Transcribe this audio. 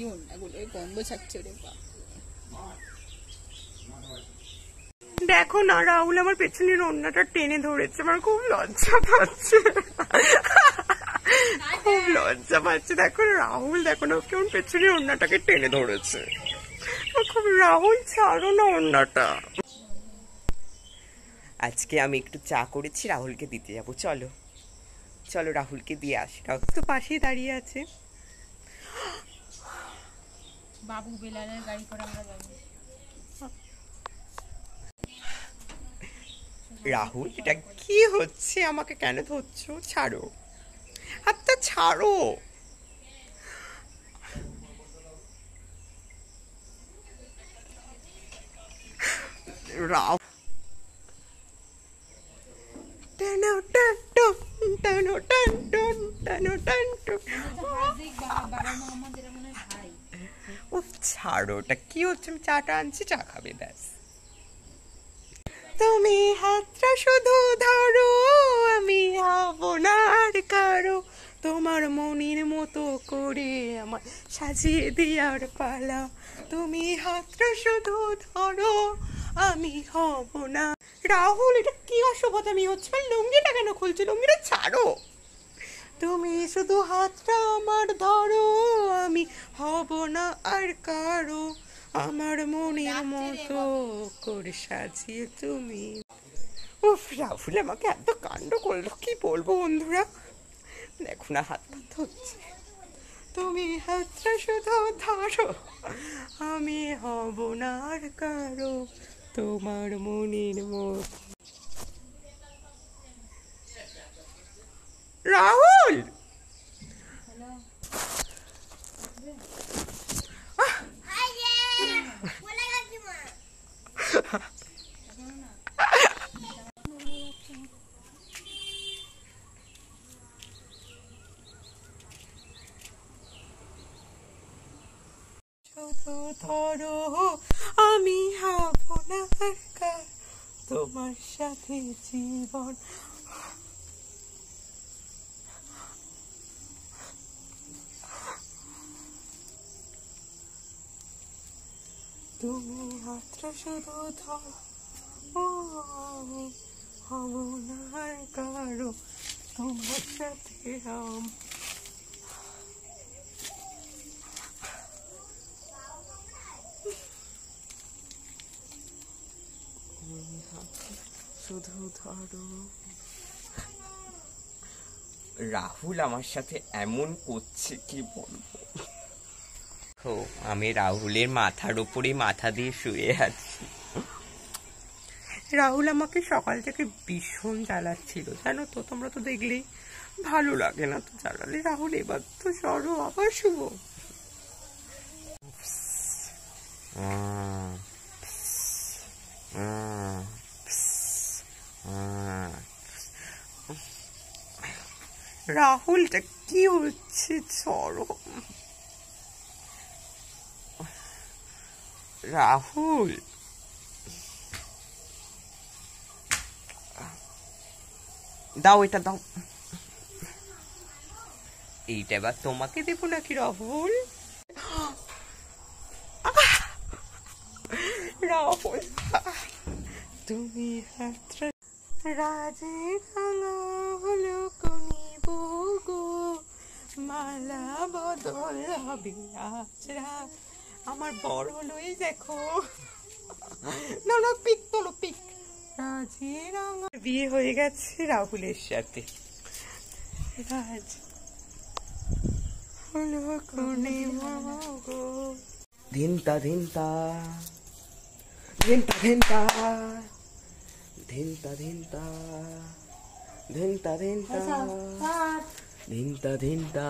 কি ওড়নাগুলো গন্ধ ছাড়ছে রে বাবা। দেখো না রাহুল আমার পেছনের ওড়নাটা টেনে ধরেছে, আমার খুব লজ্জা পাচ্ছে, খুব লজ্জা পাচ্ছে। দেখো রাহুল, দেখো না কেমন পেছনের ওড়নাটাকে টেনে ধরেছে, খুব। রাহুল ছাড়ো না ওড়নাটা। আজকে আমি একটু চা করেছি, রাহুলকে দিতে যাবো। চলো চলো রাহুলকে দিয়ে আসি। রাহুল তো পাশেই দাঁড়িয়ে আছে। বাবু বেলালের গাড়ি করে আমরা যাবো। রাহুল এটা কি হচ্ছে? আমাকে কেন ধরছো? ছাড়ো হাতটা, ছাড়ো। রাহুল ছাড়ো, ওটা কি হচ্ছে? আমি চাটা আনছি, চা খাবে ব্যাস। তুমি হাতটা শুধু ধরো, আমি হব না আর কারো, তোমার মনের মতো করে আমার সাজিয়ে দেওয়ার পালা। তুমি হাতটা শুধু ধরো, আমি হব না। রাহুল এটা কি অসভ্যতামি হচ্ছে? লুঙ্গিটা কেন খুলছে? লুঙ্গিটা ছাড়ো। তুমি শুধু হাতটা আমার ধরো, আমি হব না আর কারো, আমার মনের মতো করে সাজিয়ে তুমি। উফ, রাহুল আমাকে এত কাণ্ড করলো, কি বলবো বন্ধুরা। দেখো না হাত পাত হচ্ছে। তুমি হাতটা শুধু ধরো, আমি হব না আর কারো, তোমার মনের মতো। রাহুল শুধু ধরো, আমি হব না আর কারো, তোমার সাথে জীবন। তুমি হাতটা শুধু ধরো, আমি হব না আর কারো, তোমার সাথে শুধু ধরো। রাহুল আমার সাথে এমন করছে, কি বলবো। আমি রাহুলের মাথার উপরে মাথা দিয়ে শুয়ে আছি। রাহুল আমাকে সকাল থেকে ভীষণ জ্বালাচ্ছিল, জানো তো, তোমরা তো দেখলেই। ভালো লাগে না তো জ্বালালে। রাহুল এবার তো সরো, আবার শুভ। রাহুলটা কি হচ্ছে? সরো রাহুল। দাও এটা, দাও। এইটা এবার তোমাকে দেবো নাকি রাহুল? রাহুল তুমি হাতটা, রাজে রাঙা হলো কনিব গো, মালা বদল হবে আজ রাত। আমার বড় হলো, এই দেখো। না না, পিক তোলো, পিক। রাজে রাঙা বিয়ে হয়ে গেছে রাহুলের সাথে। রাজ হলো কনিব গো। ধিনতা ধিনতা ধিনতা ধিনতা ধিনতা ধিনতা ধিনতা ধিনতা ধিনতা ধিনতা।